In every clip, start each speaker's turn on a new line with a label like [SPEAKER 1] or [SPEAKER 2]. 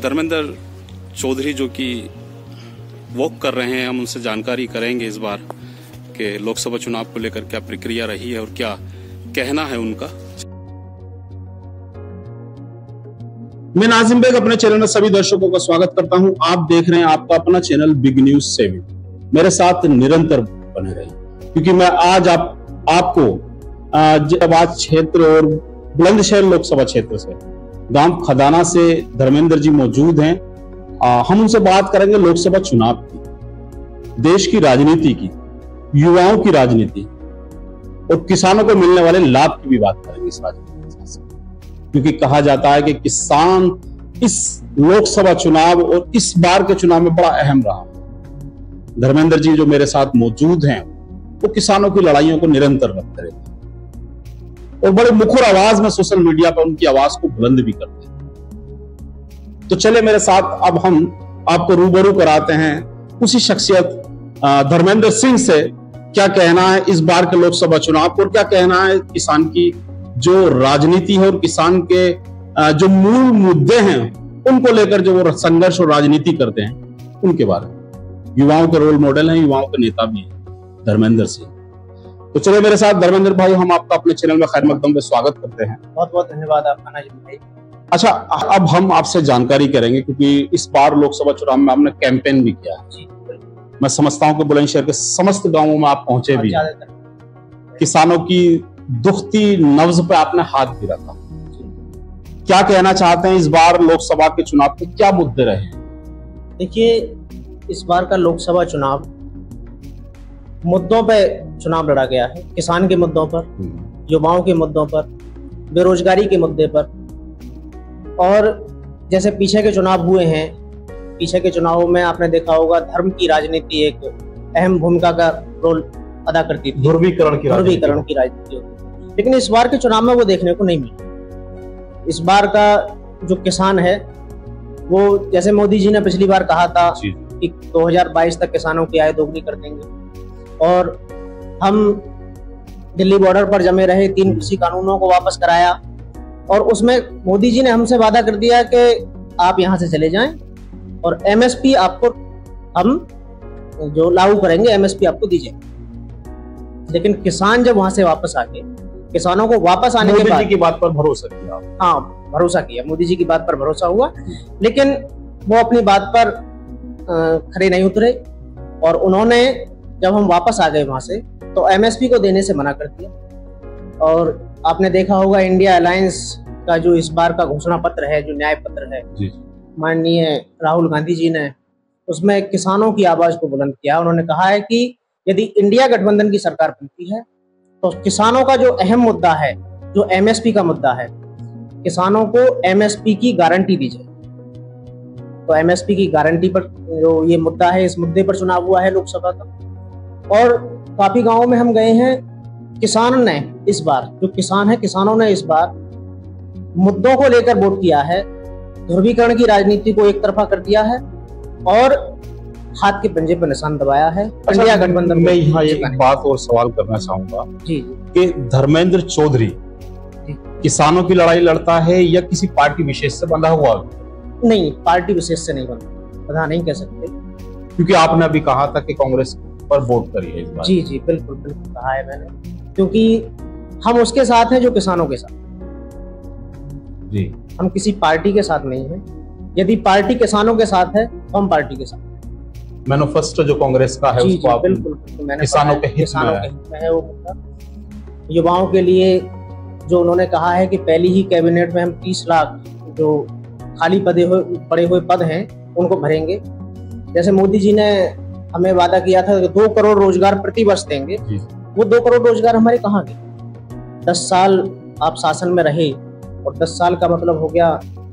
[SPEAKER 1] धर्मेंद्र चौधरी जो कि वॉक कर रहे हैं, हम उनसे जानकारी करेंगे इस बार कि लोकसभा चुनाव को लेकर क्या प्रक्रिया रही है और क्या कहना है उनका।
[SPEAKER 2] मैं नाजिम बेग अपने चैनल में सभी दर्शकों का स्वागत करता हूं। आप देख रहे हैं आपका अपना चैनल बिग न्यूज 7। मेरे साथ निरंतर बने रहिए, क्योंकि मैं आज आपको जवाब क्षेत्र और बुलंदशहर लोकसभा क्षेत्र से गांव खदाना से धर्मेंद्र जी मौजूद हैं। हम उनसे बात करेंगे लोकसभा चुनाव की, देश की राजनीति की, युवाओं की राजनीति और किसानों को मिलने वाले लाभ की भी बात करेंगे इस राजनीति के साथ, क्योंकि कहा जाता है कि किसान इस लोकसभा चुनाव और इस बार के चुनाव में बड़ा अहम रहा। धर्मेंद्र जी जो मेरे साथ मौजूद हैं वो किसानों की लड़ाइयों को निरंतर रखते रहते हैं और बड़े मुखर आवाज में सोशल मीडिया पर उनकी आवाज को बुलंद भी करते हैं। तो चले मेरे साथ, अब हम आपको रूबरू कराते हैं उसी शख्सियत धर्मेंद्र सिंह से। क्या कहना है इस बार के लोकसभा चुनाव को और क्या कहना है किसान की जो राजनीति है और किसान के जो मूल मुद्दे हैं उनको लेकर जो वो संघर्ष और राजनीति करते हैं उनके बारे में। युवाओं के रोल मॉडल हैं, युवाओं के नेता भी हैं धर्मेंद्र सिंह। तो चलिए मेरे साथ धर्मेंद्र भाई, हम आपका अपने चैनल में खैर मकदम पे स्वागत करते हैं।
[SPEAKER 3] बहुत बहुत धन्यवाद आपका नाजिम भाई।
[SPEAKER 2] अच्छा, अब हम आपसे जानकारी करेंगे क्योंकि इस बार लोकसभा चुनाव में आपने कैंपेन भी किया है। मैं समझता हूँ कि बुलंदशहर के समस्त गांवों में आप पहुंचे भी, किसानों की दुखती नब्ज पे आपने हाथ भी रखा। क्या कहना चाहते हैं इस बार लोकसभा के चुनाव के क्या मुद्दे रहे?
[SPEAKER 3] देखिए, इस बार का लोकसभा चुनाव मुद्दों पे चुनाव लड़ा गया है। किसान के मुद्दों पर, युवाओं के मुद्दों पर, बेरोजगारी के मुद्दे पर। और जैसे पीछे के चुनाव हुए हैं, पीछे के चुनावों में आपने देखा होगा धर्म की राजनीति एक अहम भूमिका का रोल अदा करती थी, ध्रुवीकरण की राजनीति। लेकिन इस बार के चुनाव में वो देखने को नहीं मिला। इस बार का जो किसान है वो, जैसे मोदी जी ने पिछली बार कहा था कि 2022 तक किसानों की आय दोगुनी कर देंगे, और हम दिल्ली बॉर्डर पर जमे रहे 3 कृषि कानूनों को वापस कराया, और उसमें मोदी जी ने हमसे वादा कर दिया कि आप यहाँ से चले जाएं और एमएसपी आपको हम जो लागू करेंगे, एमएसपी आपको दी जाएगी। लेकिन किसान जब वहां से वापस आ गए, किसानों को वापस आने के बाद
[SPEAKER 2] मोदी जी की बात पर भरोसा किया।
[SPEAKER 3] हाँ, भरोसा किया, मोदी जी की बात पर भरोसा हुआ, लेकिन वो अपनी बात पर खरे नहीं उतरे। और उन्होंने, जब हम वापस आ गए वहां से, तो एमएसपी को देने से मना कर दिया। और आपने देखा होगा इंडिया अलायंस का जो इस बार का घोषणा पत्र है, जो न्याय पत्र है, माननीय राहुल गांधी जी ने उसमें किसानों की आवाज को बुलंद किया। उन्होंने कहा है कि यदि इंडिया गठबंधन की सरकार बनती है तो किसानों का जो अहम मुद्दा है, जो एमएसपी का मुद्दा है, किसानों को एमएसपी की गारंटी दी जाए। तो एमएसपी की गारंटी पर जो ये मुद्दा है, इस मुद्दे पर चुनाव हुआ है लोकसभा का। और काफी गांवों में हम गए हैं, किसान ने इस बार, जो किसान है, किसानों ने इस बार मुद्दों को लेकर वोट किया है, ध्रुवीकरण की राजनीति को एक तरफा कर दिया है और हाथ के पंजे पर निशान दबाया है इंडिया गठबंधन।
[SPEAKER 2] मैं यहाँ एक बात और सवाल करना चाहूंगा कि धर्मेंद्र चौधरी किसानों की लड़ाई लड़ता है या किसी पार्टी विशेष से बंधा हुआ?
[SPEAKER 3] नहीं, पार्टी विशेष से नहीं बंधा नहीं कह सकते,
[SPEAKER 2] क्योंकि आपने अभी कहा था कि कांग्रेस पर वोट करी है इस बार।
[SPEAKER 3] जी जी, बिल्कुल बिल्कुल कहा है मैंने, क्योंकि हम उसके साथ हैं जो किसानों के साथ जी। हम किसी पार्टी के साथ नहीं है। यदि पार्टी किसानों के साथ है तो हम पार्टी के साथ।
[SPEAKER 2] मैनिफेस्टो जो कांग्रेस का है उसको आप
[SPEAKER 3] बिल्कुल
[SPEAKER 2] किसानों के हित
[SPEAKER 3] में है वो मुद्दा। युवाओं के लिए जो उन्होंने कहा है कि पहली ही कैबिनेट में हम 30 लाख जो खाली पड़े हुए पद हैं उनको भरेंगे। जैसे मोदी जी ने हमें वादा किया था कि 2 करोड़ रोजगार प्रति वर्ष देंगे, वो 2 करोड़ रोजगार हमारे कहाँ गए? 10 साल आप शासन में रहे और 10 साल का मतलब हो गया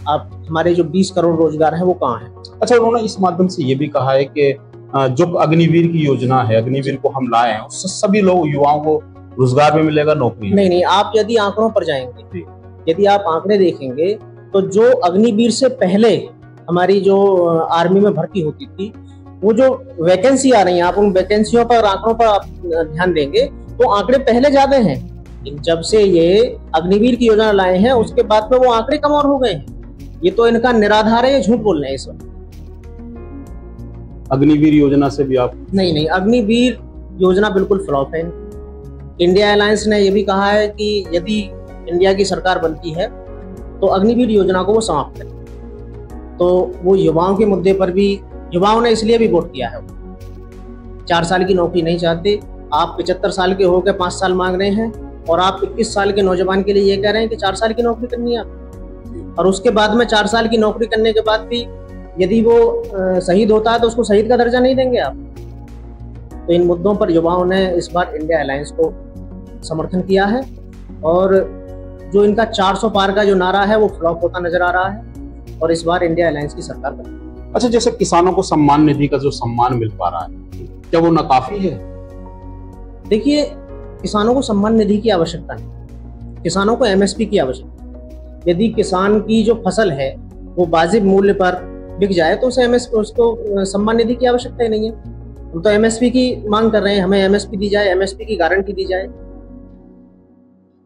[SPEAKER 3] आप, हमारे जो 20 करोड़ रोजगार है वो कहाँ है?
[SPEAKER 2] अच्छा, उन्होंने इस माध्यम से ये भी कहा है कि जो अग्निवीर की योजना है, अग्निवीर को हम लाए हैं, उससे सभी लोग, युवाओं को रोजगार में मिलेगा, नौकरी
[SPEAKER 3] नहीं, आप यदि आंकड़ों पर जाएंगे, यदि आप आंकड़े देखेंगे तो जो अग्निवीर से पहले हमारी जो आर्मी में भर्ती होती थी, वो जो वैकेंसी आ रही है, आप उन वैकेंसियों पर, आंकड़ों पर आप ध्यान देंगे तो आंकड़े पहले ज्यादा हैं। जब से ये अग्निवीर की योजना लाए हैं उसके बाद में वो आंकड़े कम और हो गए हैं। ये तो इनका निराधार है, ये झूठ बोल रहे हैं इस वक्त।
[SPEAKER 2] अग्निवीर योजना से भी आप
[SPEAKER 3] नहीं, अग्निवीर योजना बिल्कुल फ्लॉप है। इंडिया अलायंस ने ये भी कहा है कि यदि इंडिया की सरकार बनती है तो अग्निवीर योजना को वो समाप्त करें। तो वो युवाओं के मुद्दे पर भी, युवाओं ने इसलिए भी वोट किया है, 4 साल की नौकरी नहीं चाहते। आप 75 साल के होकर 5 साल मांग रहे हैं और आप 21 साल के नौजवान के लिए ये कह रहे हैं कि 4 साल की नौकरी करनी है आप, और उसके बाद में 4 साल की नौकरी करने के बाद भी यदि वो शहीद होता है तो उसको शहीद का दर्जा नहीं देंगे आप। तो इन मुद्दों पर युवाओं ने इस बार इंडिया अलायंस को समर्थन किया है और जो इनका 400 पार का जो नारा है वो फ्लॉप होता नजर आ रहा है और इस बार इंडिया अलायंस की सरकार बनी।
[SPEAKER 2] अच्छा, जैसे किसानों को सम्मान निधि का जो सम्मान मिल पा रहा है, क्या वो नाकाफी है?
[SPEAKER 3] देखिए, किसानों को सम्मान निधि की आवश्यकता नहीं, किसानों को एमएसपी की आवश्यकता है। यदि किसान की जो फसल है वो वाजिब मूल्य पर बिक जाए तो उसे उसको सम्मान निधि की आवश्यकता ही नहीं है। हम तो एमएसपी की मांग कर रहे हैं, हमें एमएसपी दी जाए, एमएसपी की गारंटी दी जाए।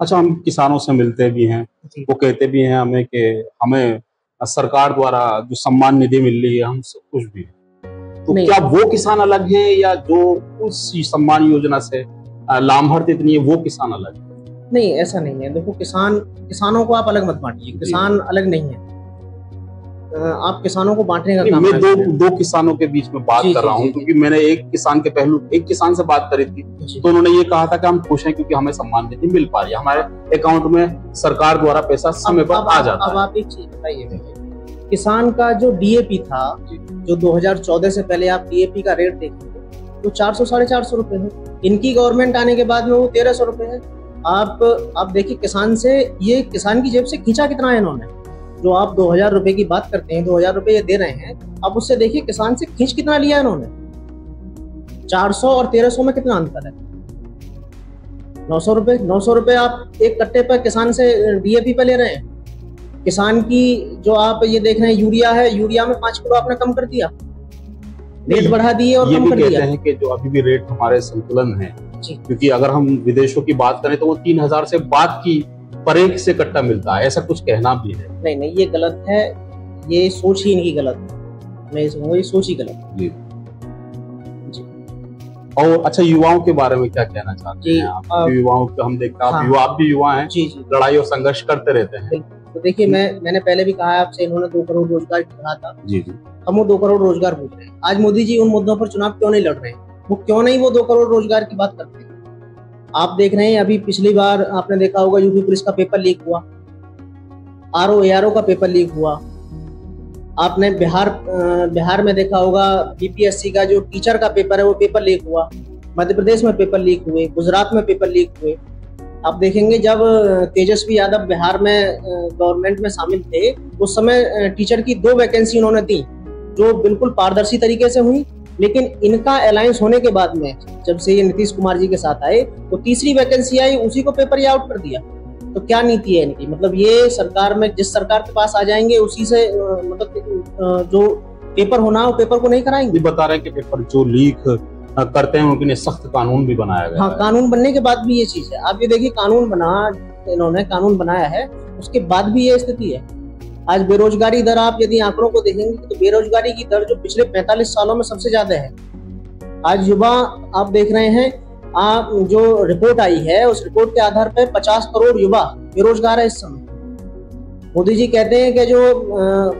[SPEAKER 2] अच्छा, हम किसानों से मिलते भी हैं, वो कहते भी हैं हमें कि हमें सरकार द्वारा जो सम्मान निधि मिल रही है हम सब कुछ भी है। तो क्या वो किसान अलग हैं या जो उस सम्मान योजना से लाभार्थी इतनी है वो किसान अलग है?
[SPEAKER 3] नहीं, ऐसा नहीं है। देखो, किसानों को आप अलग मत बांटिए, किसान अलग नहीं है। आप किसानों को बांटने का काम,
[SPEAKER 2] मैं दो किसानों के बीच में बात कर रहा हूँ, क्योंकि मैंने एक किसान से बात करी थी तो उन्होंने ये कहा था कि हम खुश हैं क्योंकि हमें सम्मान निधि मिल पा रही है, हमारे अकाउंट में सरकार द्वारा पैसा समय पर आ जाता है।
[SPEAKER 3] अब आप एक चीज बताइए, किसान का जो डीएपी था, जो 2014 से पहले आप डीएपी का रेट देखेंगे तो 400-450 रुपए है। इनकी गवर्नमेंट आने के बाद में वो 1300 रुपए है। आप देखिए, किसान की जेब से खींचा कितना है इन्होंने। जो आप 2000 रुपए की बात करते हैं, 2000 रुपए ये दे रहे हैं, अब उससे देखिए किसान से खींच कितना लिया इन्होंने। 400 और 1300 में कितना अंतर है? 900 रुपए आप एक कट्टे पर किसान से डीएपी पे ले रहे हैं। किसान की जो आप ये देख रहे हैं यूरिया है, यूरिया में 5 किलो आपने कम कर दिया, रेट बढ़ा दिए और कम कर दिया।
[SPEAKER 2] कहते हैं कि जो अभी भी रेट हमारे संतुलन है, क्योंकि अगर हम विदेशों की बात करें तो वो 3000 से बाद की पर एक से कट्टा मिलता है, ऐसा कुछ कहना भी है।
[SPEAKER 3] नहीं, ये गलत है, ये सोच ही इनकी गलत है। मैं ये सोच ही गलत है जी।
[SPEAKER 2] और अच्छा, युवाओं के बारे में क्या कहना चाहते हैं आप? युवाओं को हम देखते हैं, आप भी युवा हैं, लड़ाई और संघर्ष करते रहते हैं।
[SPEAKER 3] तो देखिए, मैंने पहले भी कहा आपसे, इन्होंने 2 करोड़ रोजगार कहा था।
[SPEAKER 2] जी,
[SPEAKER 3] हम वो 2 करोड़ रोजगार पूछ रहे हैं। आज मोदी जी उन मुद्दों पर चुनाव क्यों नहीं लड़ रहे हैं? वो क्यों नहीं वो 2 करोड़ रोजगार की बात करते हैं? आप देख रहे हैं, अभी पिछली बार आपने देखा होगा यूपी पुलिस का पेपर लीक हुआ, आरओ का पेपर लीक हुआ। आपने बिहार में देखा होगा बीपीएससी का जो टीचर का पेपर है वो पेपर लीक हुआ। मध्य प्रदेश में पेपर लीक हुए, गुजरात में पेपर लीक हुए। आप देखेंगे जब तेजस्वी यादव बिहार में गवर्नमेंट में शामिल थे, उस समय टीचर की 2 वैकेंसी उन्होंने दी जो बिल्कुल पारदर्शी तरीके से हुई। लेकिन इनका अलायंस होने के बाद में, जब से ये नीतीश कुमार जी के साथ आए, तो तीसरी वैकेंसी आई, उसी को पेपर ये आउट कर दिया। तो क्या नीति है इनकी? मतलब ये सरकार में जिस सरकार के पास आ जाएंगे उसी से मतलब जो पेपर होना है वो पेपर को नहीं कराएंगे।
[SPEAKER 2] बता रहे हैं कि पेपर जो लीक करते हैं उनके लिए सख्त कानून भी बनाया गया।
[SPEAKER 3] हाँ, कानून बनने के बाद भी ये चीज है। आप ये देखिए, इन्होंने कानून बनाया है, उसके बाद भी ये स्थिति है। आज बेरोजगारी दर आप यदि आंकड़ों को देखेंगे तो बेरोजगारी की दर जो पिछले 45 सालों में सबसे ज्यादा है। आज युवा आप देख रहे हैं, आप जो रिपोर्ट आई है उस रिपोर्ट के आधार पर 50 करोड़ युवा बेरोजगार है इस समय। मोदी जी कहते हैं कि जो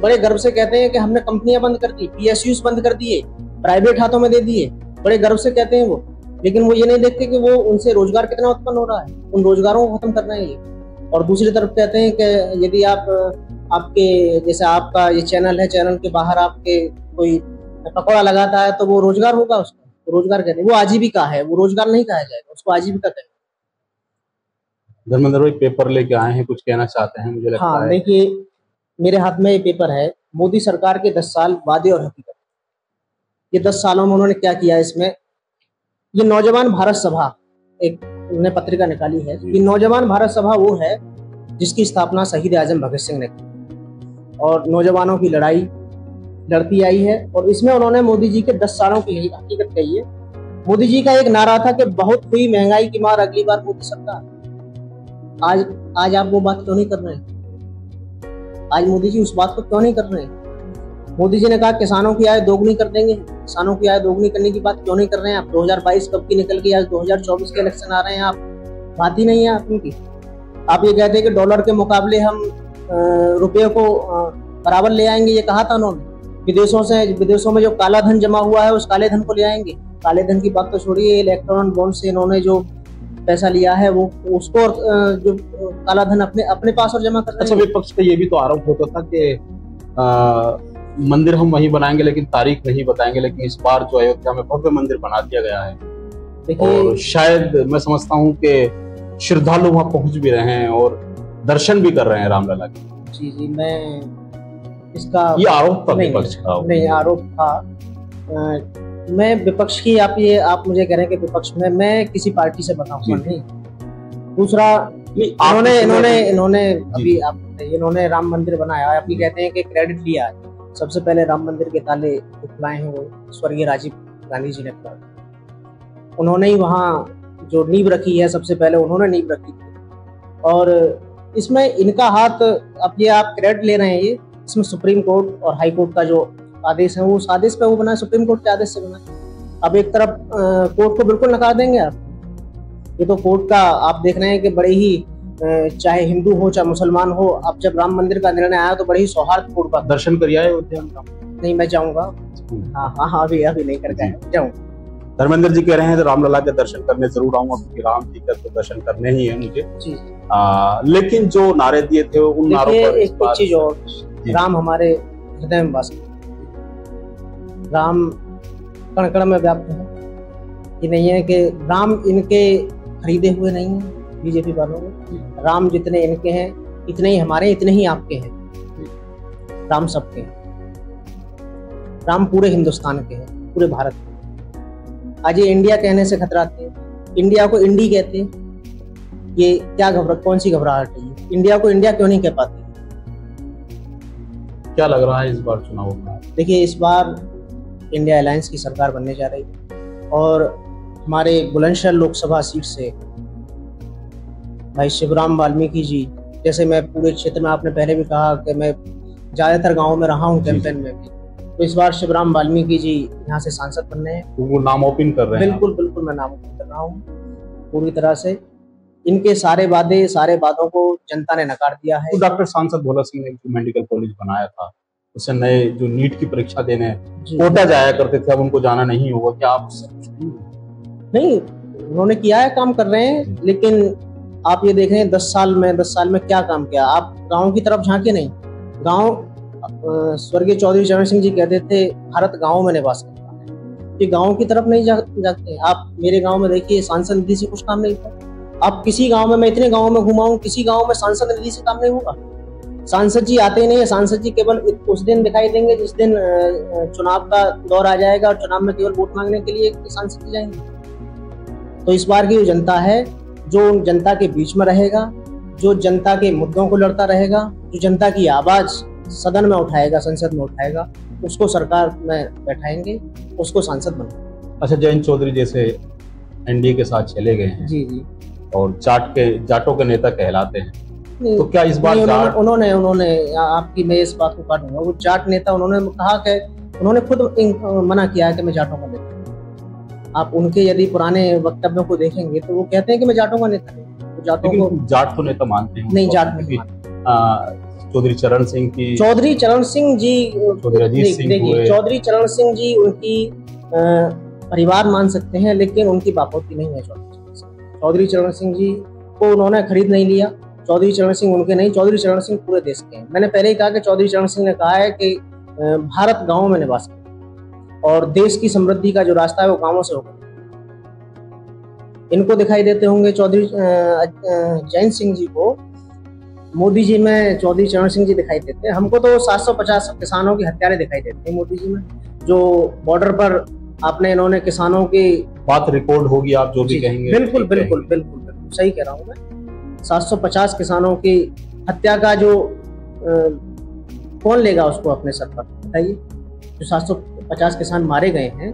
[SPEAKER 3] बड़े गर्व से कहते हैं कि हमने कंपनियां बंद कर दी, पीएसयूज बंद कर दिए, प्राइवेट हाथों में दे दिए, बड़े गर्व से कहते हैं वो। लेकिन वो ये नहीं देखते कि वो उनसे रोजगार कितना उत्पन्न हो रहा है, उन रोजगारों को खत्म करना है ये। और दूसरी तरफ कहते हैं कि यदि आपके जैसे आपका ये चैनल है, चैनल के बाहर आपके कोई पकौड़ा लगाता है तो वो रोजगार होगा, उसका रोजगार कहते हैं। वो आजीविका है, वो रोजगार नहीं कहा जाएगा, उसको आजीविका कहते हैं।
[SPEAKER 2] धर्मेंद्र भाई पेपर लेके आए हैं, कुछ कहना चाहते हैं मुझे लगता है।
[SPEAKER 3] हाँ, देखिए मेरे हाथ में ये पेपर है, मोदी सरकार के 10 साल वादे और हकीकत। ये 10 सालों में उन्होंने क्या किया इसमें। ये नौजवान भारत सभा एक उन्होंने पत्रिका निकाली है। ये नौजवान भारत सभा वो है जिसकी स्थापना शहीद आजम भगत सिंह ने की और नौजवानों की लड़ाई लड़ती आई है। और इसमें उन्होंने मोदी जी के 10 सालों की यही हकीकत कही है। मोदी जी का एक नारा था कि बहुत हुई महंगाई की मार, अगली बार मोदी सरकार। आज आप वो बात क्यों नहीं कर रहे हैं? आज मोदी जी उस बात को क्यों नहीं कर रहे हैं? मोदी जी ने कहा किसानों की आय दोगुनी कर देंगे, किसानों की आय दोगुनी करने की बात क्यों नहीं कर रहे हैं आप? 2022 कब की निकल गई, आज 2024 के इलेक्शन आ रहे हैं, आप बात ही नहीं है आप उनकी। आप ये कहते हैं कि डॉलर के मुकाबले हम रुपये को बराबर ले आएंगे, ये कहा था उन्होंने। विदेशों में जो काला धन जमा हुआ है उस काले धन को ले आएंगे। काले धन की बात तो छोड़िए, इलेक्ट्रॉनिक बॉन्ड से इन्होंने जो पैसा लिया है वो उसको जो काला धन अपने पास और जमा करते हैं।
[SPEAKER 2] अच्छा, विपक्ष का ये भी तो आरोप होता था कि मंदिर हम वहीं बनाएंगे लेकिन तारीख नहीं बताएंगे, लेकिन इस बार जो अयोध्या में भव्य मंदिर बना दिया गया है। और शायद मैं समझता हूँ कि श्रद्धालु वहां पहुंच भी रहे हैं और दर्शन भी कर रहे हैं रामलला के।
[SPEAKER 3] जी, मैं इसका
[SPEAKER 2] ये आरोप था विपक्ष का? नहीं, आरोप
[SPEAKER 3] था। मैं विपक्ष की आप मुझे कह रहे हैं कि विपक्ष में मैं किसी पार्टी से बताऊंगा नहीं। दूसरा, इन्होंने राम मंदिर बनाया है, अभी कहते हैं कि क्रेडिट लिया है। सबसे पहले राम मंदिर के ताले खुलाए हैं वो स्वर्गीय राजीव गांधी जी ने किया। उन्होंने ही वहाँ जो नींव रखी है, सबसे पहले उन्होंने नींव रखी थी। और इसमें इनका हाथ, अब ये आप क्रेडिट ले रहे हैं, ये इसमें सुप्रीम कोर्ट और हाई कोर्ट का जो आदेश है वो उस आदेश पे वो बना है, सुप्रीम कोर्ट के आदेश से बना है। अब एक तरफ कोर्ट को बिल्कुल नकार देंगे आप? ये तो कोर्ट का आप देख रहे हैं कि बड़े ही, चाहे हिंदू हो चाहे मुसलमान हो, अब जब राम मंदिर का निर्णय आया तो बड़े ही सौहार्दपूर्ण बात।
[SPEAKER 2] दर्शन करिए अयोध्या में?
[SPEAKER 3] नहीं, मैं जाऊंगा। हाँ, अभी नहीं कर जाऊंगा।
[SPEAKER 2] धर्मेंद्र जी कह रहे हैं तो रामलला के दर्शन करने जरूर आऊंगा, क्योंकि राम जी का तो दर्शन करने ही है मुझे। लेकिन जो नारे दिए थे उन नारों पर
[SPEAKER 3] एक चीज और, राम हमारे हृदय में वास, राम कण कण में व्याप्त है। ये नहीं है कि राम इनके खरीदे हुए नहीं है बीजेपी वालों को। राम जितने इनके हैं इतने ही हमारे, इतने ही आपके हैं। राम सबके हैं, राम पूरे हिंदुस्तान के हैं, पूरे भारत के। आज ये इंडिया कहने से खतराते हैं, इंडिया को इंडी कहते हैं। ये क्या कौन सी घबराहट है? इंडिया को इंडिया क्यों नहीं कह पाते?
[SPEAKER 2] क्या लग रहा है इस बार चुनाव में?
[SPEAKER 3] देखिए, इस बार इंडिया अलायंस की सरकार बनने जा रही है और हमारे बुलंदशहर लोकसभा सीट से भाई शिवराम वाल्मीकि जी, जैसे मैं पूरे क्षेत्र में, आपने पहले भी कहा कि मैं ज्यादातर गाँव में रहा हूँ कैंपेन में भी, तो इस बार शिवराम वाल्मीकि जी यहाँ से सांसद बनने हैं।
[SPEAKER 2] तो वो नाम ओपन कर रहे हैं?
[SPEAKER 3] बिल्कुल मैं नाम ओपन कर रहा हूँ पूरी तरह से। इनके सारे वादों को जनता ने नकार दिया है।
[SPEAKER 2] तो डॉक्टर सांसद भोला सिंह ने जो मेडिकल कॉलेज बनाया था, उससे नए जो नीट की परीक्षा देने कोटा जाया करते थे, अब उनको जाना नहीं होगा, क्या आप उससे कुछ
[SPEAKER 3] नहीं? उन्होंने किया है, काम कर रहे हैं, लेकिन आप ये देख रहे हैं 10 साल में क्या काम किया। आप गाँव की तरफ झांके नहीं। गाँव, स्वर्गीय चौधरी चरण सिंह जी कहते थे भारत गाँव में निवास करता है। ये गाँव की तरफ नहीं जाते। आप मेरे गाँव में देखिए, सांसद निधि से कुछ काम नहीं था। आप किसी गांव में, मैं इतने गांव में घुमा हूं, किसी गांव में सांसद निधि से काम नहीं होगा। सांसद जी आते ही नहीं है। सांसद जी केवल उस दिन दिखाई देंगे जिस दिन चुनाव का दौर आ जाएगा और चुनाव में केवल वोट मांगने के लिए सांसद जी जाएंगे। तो इस बार की जो जनता है, जो जनता के बीच में रहेगा, जो जनता के मुद्दों को लड़ता रहेगा, जो जनता की आवाज सदन में उठाएगा, संसद में उठाएगा, उसको सरकार में बैठाएंगे, उसको सांसद बनाएंगे।
[SPEAKER 2] अच्छा, जयंत चौधरी जैसे एनडीए के साथ चले गए हैं
[SPEAKER 3] जी,
[SPEAKER 2] और जाटों के नेता कहलाते हैं, तो क्या इस बार
[SPEAKER 3] उन्होंने आपकी, मैं इस बात को काटूंगा, वो जाट नेता, उन्होंने कहा कि उन्होंने खुद मना किया है कि मैं जाटों का नेता। आप उनके यदि पुराने वक्तव्यों को देखेंगे तो वो कहते हैं कि मैं जाटों का नेता नहीं। जाटों को जाट
[SPEAKER 2] को नेता मानते हैं?
[SPEAKER 3] नहीं, जाट नहीं मानते।
[SPEAKER 2] चौधरी चरण सिंह जी,
[SPEAKER 3] चौधरी चरण सिंह जी उनकी परिवार मान सकते हैं, लेकिन उनकी बापोती नहीं है। चौधरी चरण सिंह जी को उन्होंने खरीद नहीं लिया। चौधरी चरण सिंह उनके नहीं, चौधरी चरण सिंह पूरे देश के हैं। मैंने पहले ही कहा कि चौधरी चरण सिंह ने कहा है कि भारत गांवों में निवास करता है और देश की समृद्धि का जो रास्ता है वो गांवों से होगा। इनको दिखाई देते होंगे चौधरी जयंत सिंह जी को मोदी जी में, चौधरी चरण सिंह जी दिखाई देते हैं। हमको तो 750 किसानों की हत्यारे दिखाई देते हैं मोदी जी में, जो बॉर्डर पर आपने, इन्होंने किसानों की
[SPEAKER 2] बात रिकॉर्ड होगी, आप जो भी कहेंगे।
[SPEAKER 3] बिल्कुल सही कह रहा हूँ मैं। 750 किसानों की हत्या का जो कौन लेगा उसको अपने सर पर, बताइए? जो 750 किसान मारे गए हैं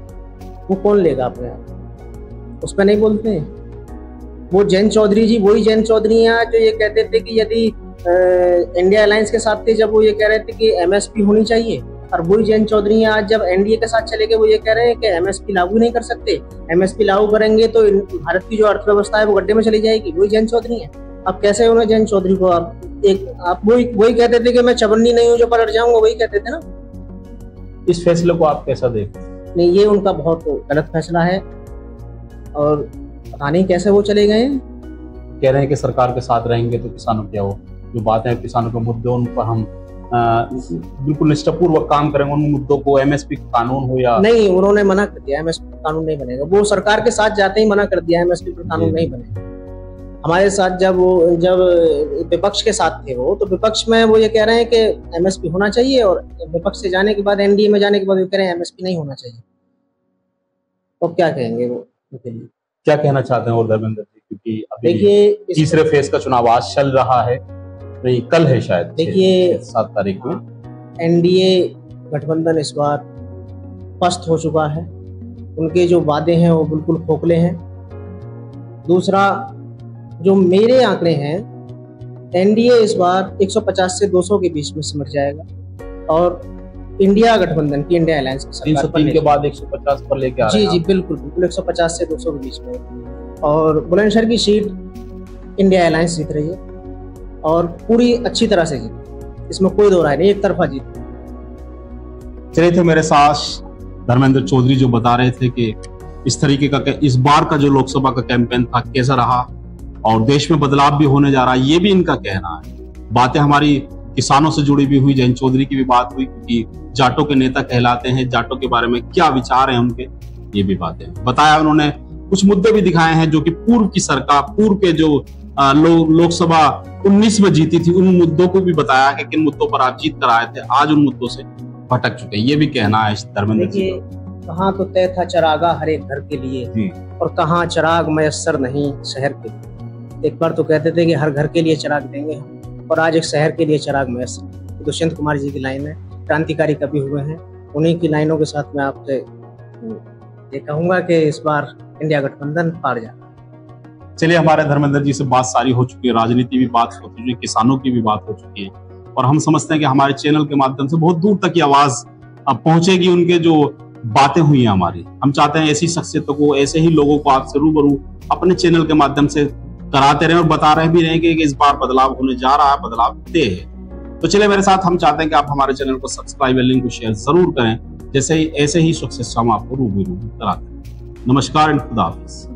[SPEAKER 3] वो कौन लेगा अपने आप? उस पर नहीं बोलते हैं। वो जयंत चौधरी जी वही जयंत चौधरी हैं जो ये कहते थे कि यदि इंडिया अलायंस के साथ थे जब वो ये कह रहे थे कि एमएसपी होनी चाहिए, और वही जयंत चौधरी हैं आज जब एनडीए के साथ चले गए वो ये कह रहे हैं कि एमएसपी लागू नहीं कर सकते, एमएसपी लागू करेंगे तो भारत की जो अर्थव्यवस्था है वो गड्ढे में चली जाएगी। वही जयंत चौधरी हैं। अब कैसे उन्हें जयंत चौधरी को आप वही कहते थे कि मैं चवन्नी नहीं हूँ जो पलट जाऊंगा, वही कहते थे ना।
[SPEAKER 2] इस फैसले को आप कैसा देखते हैं?
[SPEAKER 3] नहीं, ये उनका बहुत गलत फैसला है और पता नहीं कैसे वो चले गए।
[SPEAKER 2] कह रहे हैं कि सरकार के साथ रहेंगे तो किसानों क्या हो, जो बातें हैं किसानों के मुद्दे उन पर हम बिल्कुल निष्ठापूर्वक काम करेंगे, उन मुद्दों को एमएसपी कानून हो या
[SPEAKER 3] नहीं, उन्होंने मना कर दिया एमएसपी कानून नहीं बनेगा। वो सरकार के साथ जाते ही मना कर दिया एमएसपी पर कानून नहीं बनेगा। हमारे साथ जब विपक्ष के साथ थे वो, तो विपक्ष में वो ये कह रहे हैं कि एमएसपी होना चाहिए, और विपक्ष से जाने के बाद एनडीए में जाने के बाद वो कह रहे हैं एमएसपी नहीं होना चाहिए। तो क्या कहेंगे वो उनके लिए?
[SPEAKER 2] क्या कहना चाहते हैं और धर्मेंद्र जी, क्योंकि अभी
[SPEAKER 3] देखिए
[SPEAKER 2] तीसरे फेज का चुनाव आज चल रहा है, नहीं कल है शायद,
[SPEAKER 3] देखिए
[SPEAKER 2] 7 तारीख में
[SPEAKER 3] एनडीए गठबंधन इस बार पस्त हो चुका है। उनके जो वादे हैं वो बिल्कुल खोखले हैं। दूसरा, जो मेरे आंकड़े हैं, एनडीए इस बार 150 से 200 के बीच में सिमट जाएगा और इंडिया गठबंधन की, इंडिया अलायंस की सरकार
[SPEAKER 2] 303 के बाद 150 पर लेके आ रहे हैं।
[SPEAKER 3] जी बिल्कुल 150 से 200 के बीच में। और बुलंदशहर की सीट इंडिया अलायंस जीत रही है और पूरी अच्छी तरह से जीत, इसमें कोई दो राय नहीं, एक तरफा जीत।
[SPEAKER 2] चले थे मेरे साथ धर्मेंद्र चौधरी जो बता रहे थे कि इस तरीके का इस बार का जो लोकसभा का कैंपेन था कैसा रहा और देश में बदलाव भी होने जा रहा है, ये भी इनका कहना है। बातें हमारी किसानों से जुड़ी भी हुई, जयंत चौधरी की भी बात हुई क्योंकि जाटों के नेता कहलाते हैं, जाटों के बारे में क्या विचार हैं उनके, ये भी बातें बताया उन्होंने। कुछ मुद्दे भी दिखाए हैं जो कि पूर्व की सरकार, पूर्व के जो लोकसभा 19 में जीती थी, उन मुद्दों को भी बताया कि किन मुद्दों पर आप जीत कर आए थे, आज उन मुद्दों से भटक चुके हैं, ये भी कहना है धर्मेंद्र जी।
[SPEAKER 3] कहाँ तो तय था चरागा हर एक घर के लिए और कहाँ चराग मयस्सर नहीं शहर के लिए। एक बार तो कहते थे कि हर घर के लिए चराग देंगे हम, और आज एक शहर के लिए चराग मयस्सर। दुष्यंत कुमार जी की लाइन है, क्रांतिकारी कवि हुए हैं, उन्हीं की लाइनों के साथ मैं आपसे ये कहूंगा कि इस बार इंडिया गठबंधन पार जाए।
[SPEAKER 2] चलिए, हमारे धर्मेंद्र जी से बात सारी हो चुकी है, राजनीति भी बात हो चुकी है, किसानों की भी बात हो चुकी है, और हम समझते हैं कि हमारे चैनल के माध्यम से बहुत दूर तक की आवाज अब पहुंचेगी, उनके जो बातें हुई हैं हमारी। हम चाहते हैं ऐसी शख्सियतों को, ऐसे ही लोगों को आपसे रूबरू अपने चैनल के माध्यम से कराते रहे और बता रहे भी रहे कि इस बार बदलाव होने जा रहा है, बदलाव तय है। तो चलिए मेरे साथ, हम चाहते हैं कि आप हमारे चैनल को सब्सक्राइब और लिंक को शेयर जरूर करें, जैसे ही ऐसे ही शख्सियत हम आपको रूबरू कराते हैं। नमस्कार, खुदा हाफिज।